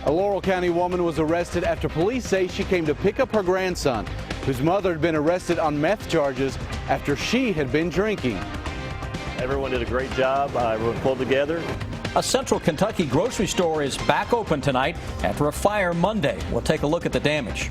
A Laurel County woman was arrested after police say she came to pick up her grandson, whose mother had been arrested on meth charges after she had been drinking. Everyone did a great job. Everyone pulled together. A Central Kentucky grocery store is back open tonight after a fire Monday. We'll take a look at the damage.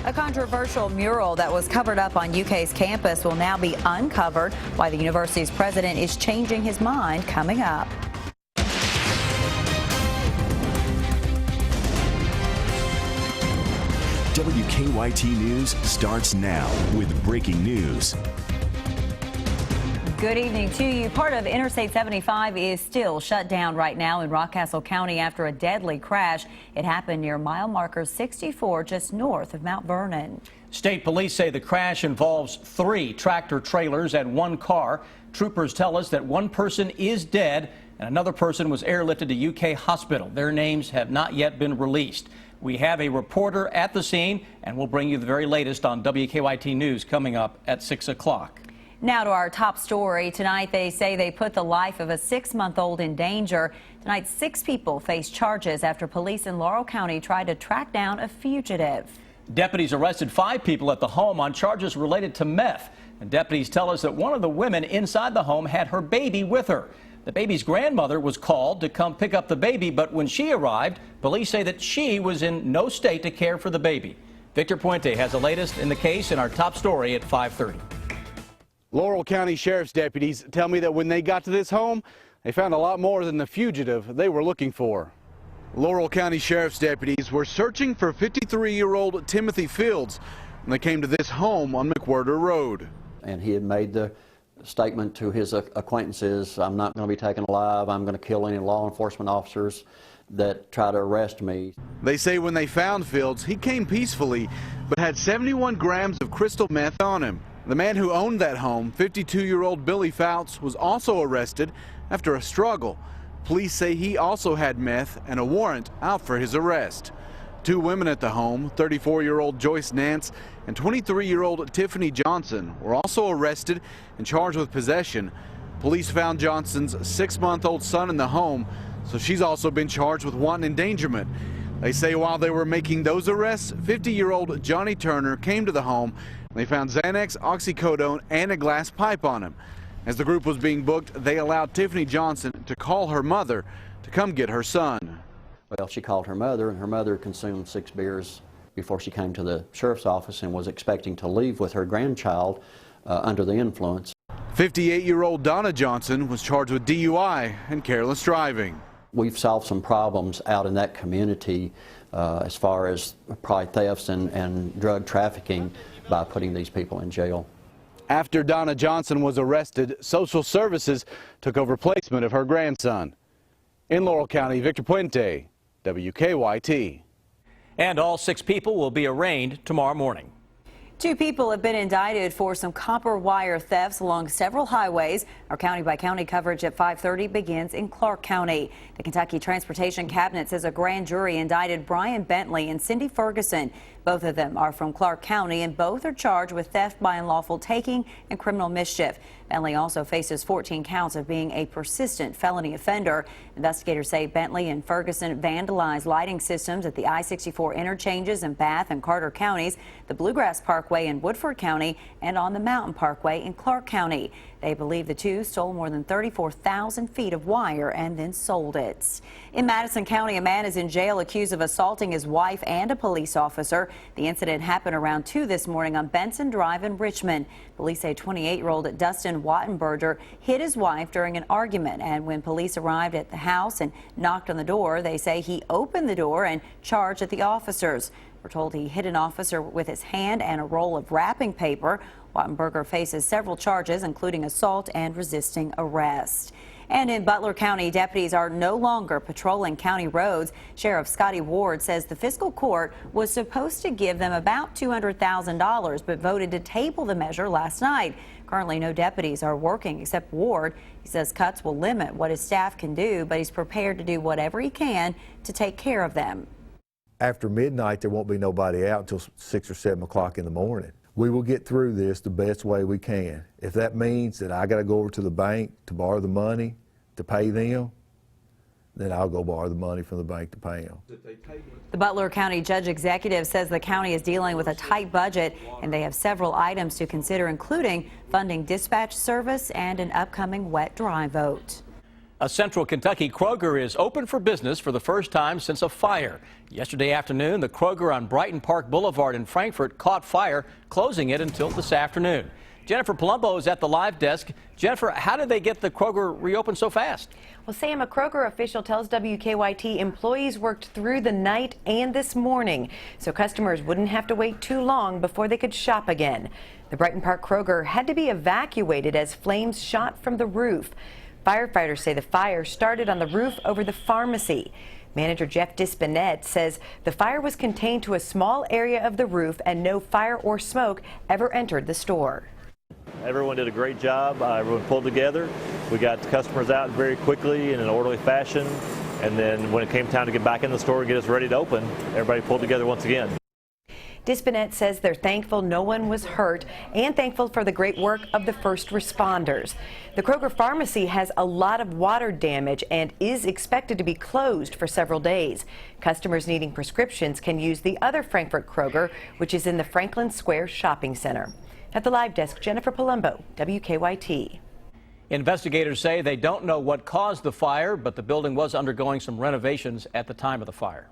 A controversial mural that was covered up on UK's campus will now be uncovered. Why the university's president is changing his mind coming up. WKYT News starts now with breaking news. Good evening to you. Part of Interstate 75 is still shut down right now in Rockcastle County after a deadly crash. It happened near mile marker 64 just north of Mount Vernon. State police say the crash involves 3 tractor trailers and 1 car. Troopers tell us that 1 person is dead and another person was airlifted to UK hospital. Their names have not yet been released. We have a reporter at the scene, and we'll bring you the very latest on WKYT News coming up at 6 o'clock. Now to our top story. Tonight they say they put the life of a 6-month-old in danger. Tonight 6 people face charges after police in Laurel County tried to track down a fugitive. Deputies arrested 5 people at the home on charges related to meth. And deputies tell us that one of the women inside the home had her baby with her. The baby's grandmother was called to come pick up the baby, but when she arrived, police say that she was in no state to care for the baby. Victor Puente has the latest in the case in our top story at 5:30. Laurel County Sheriff's deputies tell me that when they got to this home, they found a lot more than the fugitive they were looking for. Laurel County Sheriff's deputies were searching for 53-year-old Timothy Fields when they came to this home on McWhirter Road. And he had made the statement to his acquaintances, I'm not going to be taken alive, I'm going to kill any law enforcement officers that try to arrest me. They say when they found Fields, he came peacefully, but had 71 grams of crystal meth on him. The man who owned that home, 52-year-old Billy Fouts, was also arrested after a struggle. Police say he also had meth and a warrant out for his arrest. 2 women at the home, 34-year-old Joyce Nance and 23-year-old Tiffany Johnson, were also arrested and charged with possession. Police found Johnson's 6-month-old son in the home, so she's also been charged with wanton endangerment. They say while they were making those arrests, 50-year-old Johnny Turner came to the home. They found Xanax, oxycodone, and a glass pipe on him. As the group was being booked, they allowed Tiffany Johnson to call her mother to come get her son. Well, she called her mother, and her mother consumed 6 beers before she came to the sheriff's office and was expecting to leave with her grandchild under the influence. 58-year-old Donna Johnson was charged with DUI and careless driving. We've solved some problems out in that community as far as probably thefts and drug trafficking by putting these people in jail. After Donna Johnson was arrested, social services took over placement of her grandson. In Laurel County, Victor Puente, WKYT. And all 6 people will be arraigned tomorrow morning. 2 people have been indicted for some copper wire thefts along several highways. Our county-by-county coverage at 5:30 begins in Clark County. The Kentucky Transportation Cabinet says a grand jury indicted Brian Bentley and Cindy Ferguson. Both of them are from Clark County, and both are charged with theft by unlawful taking and criminal mischief. Bentley also faces 14 counts of being a persistent felony offender. Investigators say Bentley and Ferguson vandalized lighting systems at the I-64 interchanges in Bath and Carter counties, the Bluegrass Parkway in Woodford County, and on the Mountain Parkway in Clark County. They believe the 2 stole more than 34,000 feet of wire and then sold it. In Madison County, a man is in jail accused of assaulting his wife and a police officer. The incident happened around 2 this morning on Benson Drive in Richmond. Police say 28-year-old Dustin Wattenberger hit his wife during an argument, and when police arrived at the house and knocked on the door, they say he opened the door and charged at the officers. We're told he hit an officer with his hand and a roll of wrapping paper. Wattenberger faces several charges, including assault and resisting arrest. And in Butler County, deputies are no longer patrolling county roads. Sheriff Scotty Ward says the fiscal court was supposed to give them about $200,000, but voted to table the measure last night. Currently, no deputies are working except Ward. He says cuts will limit what his staff can do, but he's prepared to do whatever he can to take care of them. After midnight, there won't be nobody out until 6 or 7 o'clock in the morning. We will get through this the best way we can. If that means that I got to go over to the bank to borrow the money to pay them, then I'll go borrow the money from the bank to pay them. The Butler County Judge Executive says the county is dealing with a tight budget, and they have several items to consider, including funding dispatch service and an upcoming wet-dry vote. A Central Kentucky Kroger is open for business for the first time since a fire. Yesterday afternoon, the Kroger on Brighton Park Boulevard in Frankfort caught fire, closing it until this afternoon. Jennifer Palumbo is at the live desk. Jennifer, how did they get the Kroger reopened so fast? Well, Sam, a Kroger official tells WKYT employees worked through the night and this morning, so customers wouldn't have to wait too long before they could shop again. The Brighton Park Kroger had to be evacuated as flames shot from the roof. Firefighters say the fire started on the roof over the pharmacy. Manager Jeff Dispinette says the fire was contained to a small area of the roof and no fire or smoke ever entered the store. Everyone did a great job. Everyone pulled together. We got customers out very quickly in an orderly fashion. And then when it came time to get back in the store and get us ready to open, everybody pulled together once again. Dispinette says they're thankful no one was hurt and thankful for the great work of the first responders. The Kroger pharmacy has a lot of water damage and is expected to be closed for several days. Customers needing prescriptions can use the other Frankfort Kroger, which is in the Franklin Square Shopping Center. At the live desk, Jennifer Palumbo, WKYT. Investigators say they don't know what caused the fire, but the building was undergoing some renovations at the time of the fire.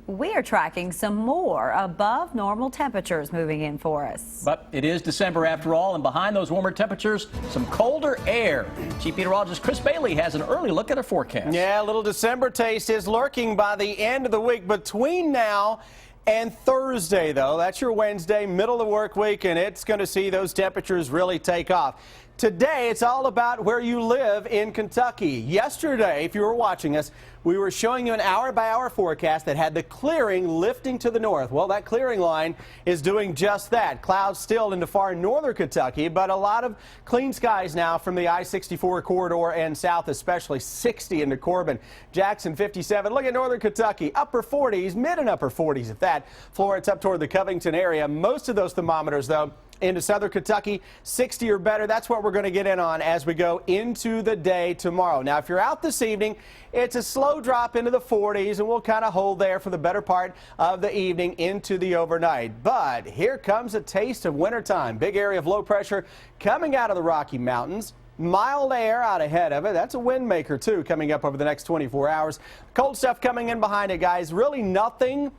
We are tracking some more above normal temperatures moving in for us. But it is December after all, and behind those warmer temperatures, some colder air. Chief Meteorologist Chris Bailey has an early look at our forecast. Yeah, a little December taste is lurking by the end of the week. Between now and Thursday, though, that's your Wednesday, middle of the work week, and it's going to see those temperatures really take off. Today, it's all about where you live in Kentucky. Yesterday, if you were watching us, we were showing you an hour-by-hour forecast that had the clearing lifting to the north. Well, that clearing line is doing just that. Clouds still into far northern Kentucky, but a lot of clean skies now from the I-64 corridor and south, especially 60 into Corbin. Jackson, 57. Look at northern Kentucky, upper 40s, mid and upper 40s at that. Florence up toward the Covington area. Most of those thermometers, though, into southern Kentucky, 60 or better. That's what we're going to get in on as we go into the day tomorrow. Now, if you're out this evening, it's a slow drop into the 40s, and we'll kind of hold there for the better part of the evening into the overnight. But here comes a taste of wintertime. Big area of low pressure coming out of the Rocky Mountains. Mild air out ahead of it. That's a wind maker, too, coming up over the next 24 hours. Cold stuff coming in behind it, guys. Really nothing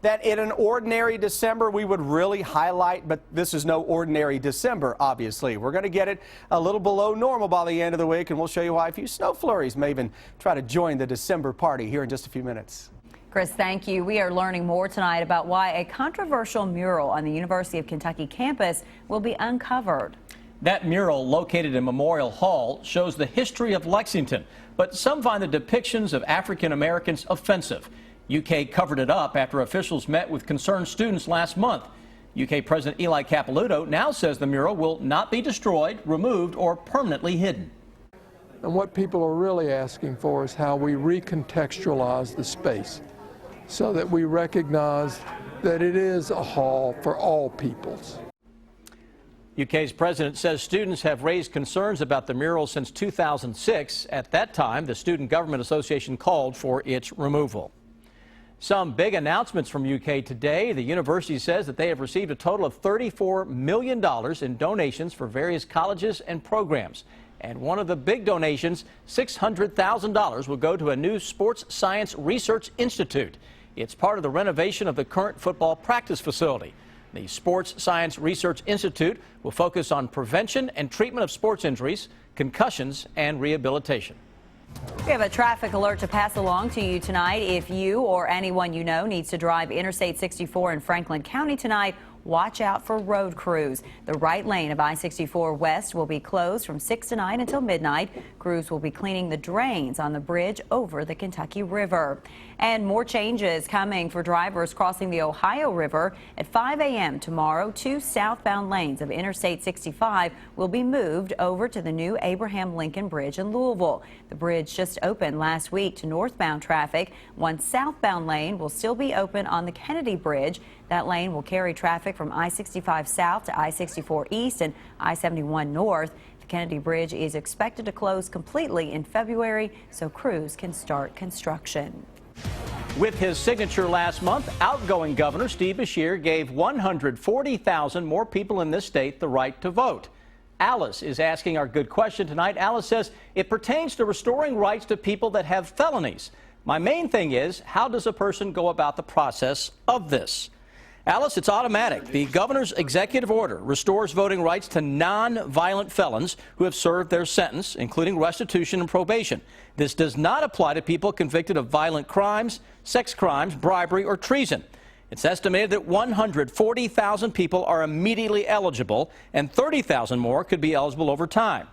that in an ordinary December we would really highlight, but this is no ordinary December, obviously. We're going to get it a little below normal by the end of the week, and we'll show you why a few snow flurries may even try to join the December party here in just a few minutes. Chris, thank you. We are learning more tonight about why a controversial mural on the University of Kentucky campus will be uncovered. That mural, located in Memorial Hall, shows the history of Lexington, but some find the depictions of African Americans offensive. UK covered it up after officials met with concerned students last month. UK President Eli Capilouto now says the mural will not be destroyed, removed, or permanently hidden. And what people are really asking for is how we recontextualize the space so that we recognize that it is a hall for all peoples. UK's president says students have raised concerns about the mural since 2006. At that time, the Student Government Association called for its removal. Some big announcements from UK today. The university says that they have received a total of $34 million in donations for various colleges and programs. And one of the big donations, $600,000, will go to a new Sports Science Research Institute. It's part of the renovation of the current football practice facility. The Sports Science Research Institute will focus on prevention and treatment of sports injuries, concussions, and rehabilitation. We have a traffic alert to pass along to you tonight. If you or anyone you know needs to drive Interstate 64 in Franklin County tonight, watch out for road crews. The right lane of I-64 West will be closed from 6 to 9 until midnight. Crews will be cleaning the drains on the bridge over the Kentucky River. And more changes coming for drivers crossing the Ohio River. At 5 a.m. tomorrow, 2 southbound lanes of Interstate 65 will be moved over to the new Abraham Lincoln Bridge in Louisville. The bridge just opened last week to northbound traffic. One southbound lane will still be open on the Kennedy Bridge. That lane will carry traffic from I-65 south to I-64 east and I-71 north. The Kennedy Bridge is expected to close completely in February so crews can start construction. With his signature last month, outgoing Governor Steve Beshear gave 140,000 more people in this state the right to vote. Alice is asking our good question tonight. Alice says it pertains to restoring rights to people that have felonies. My main thing is, how does a person go about the process of this? Alice, it's automatic. The governor's executive order restores voting rights to non-violent felons who have served their sentence, including restitution and probation. This does not apply to people convicted of violent crimes, sex crimes, bribery, or treason. It's estimated that 140,000 people are immediately eligible, and 30,000 more could be eligible over time.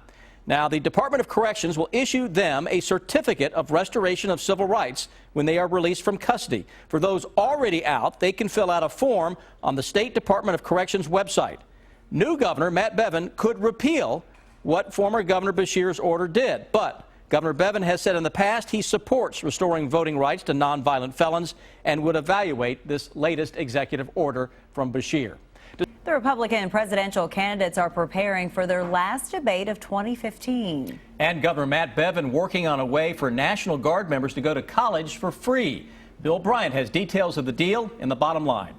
Now, the Department of Corrections will issue them a certificate of restoration of civil rights when they are released from custody. For those already out, they can fill out a form on the State Department of Corrections website. New Governor Matt Bevin could repeal what former Governor Beshear's order did, but Governor Bevin has said in the past he supports restoring voting rights to nonviolent felons and would evaluate this latest executive order from Beshear. The Republican presidential candidates are preparing for their last debate of 2015. And Governor Matt Bevin working on a way for National Guard members to go to college for free. Bill Bryant has details of the deal in the bottom line.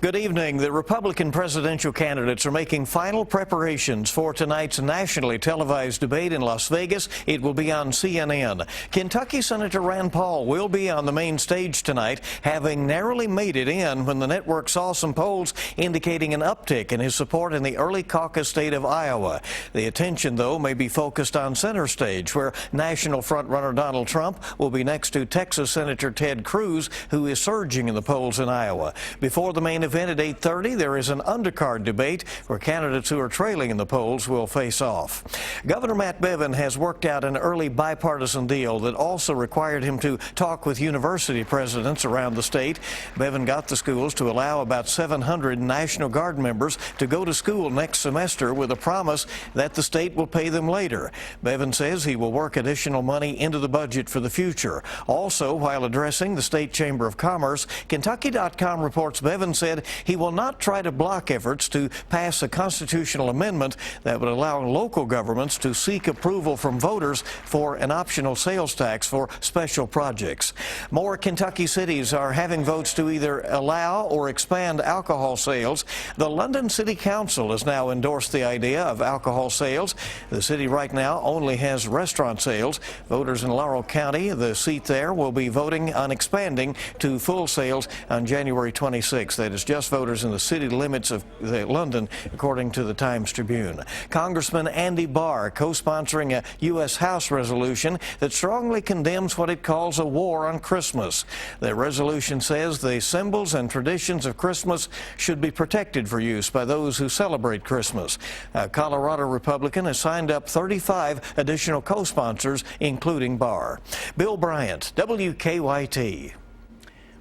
Good evening. The Republican presidential candidates are making final preparations for tonight's nationally televised debate in Las Vegas. It will be on CNN. Kentucky Senator Rand Paul will be on the main stage tonight, having narrowly made it in when the network saw some polls indicating an uptick in his support in the early caucus state of Iowa. The attention, though, may be focused on center stage, where national frontrunner Donald Trump will be next to Texas Senator Ted Cruz, who is surging in the polls in Iowa. Before the main event at 8:30, there is an undercard debate where candidates who are trailing in the polls will face off. Governor Matt Bevin has worked out an early bipartisan deal that also required him to talk with university presidents around the state. Bevin got the schools to allow about 700 National Guard members to go to school next semester with a promise that the state will pay them later. Bevin says he will work additional money into the budget for the future. Also, while addressing the State Chamber of Commerce, Kentucky.com reports Bevin said he will not try to block efforts to pass a constitutional amendment that would allow local governments to seek approval from voters for an optional sales tax for special projects. More Kentucky cities are having votes to either allow or expand alcohol sales. The London City Council has now endorsed the idea of alcohol sales. The city right now only has restaurant sales. Voters in Laurel County, the seat there, will be voting on expanding to full sales on January 26th. That is just voters in the city limits of London, according to the Times Tribune. Congressman Andy Barr co-sponsoring a U.S. House resolution that strongly condemns what it calls a war on Christmas. The resolution says the symbols and traditions of Christmas should be protected for use by those who celebrate Christmas. A Colorado Republican has signed up 35 additional co-sponsors, including Barr. Bill Bryant, WKYT.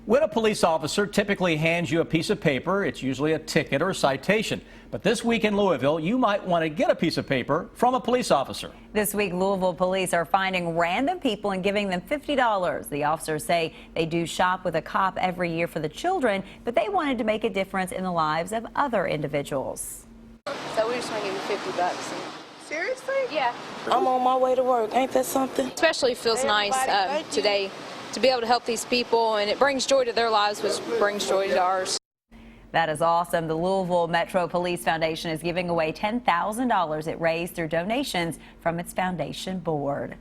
When a police officer typically hands you a piece of paper, it's usually a ticket or a citation. But this week in Louisville, you might want to get a piece of paper from a police officer. This week, Louisville police are finding random people and giving them $50. The officers say they do shop with a cop every year for the children, but they wanted to make a difference in the lives of other individuals. So we just want to give you $50. Seriously? Yeah. I'm on my way to work. Ain't that something? Especially feels nice today to be able to help these people, and it brings joy to their lives, which brings joy to ours. That is awesome. The Louisville Metro Police Foundation is giving away $10,000 it raised through donations from its foundation board.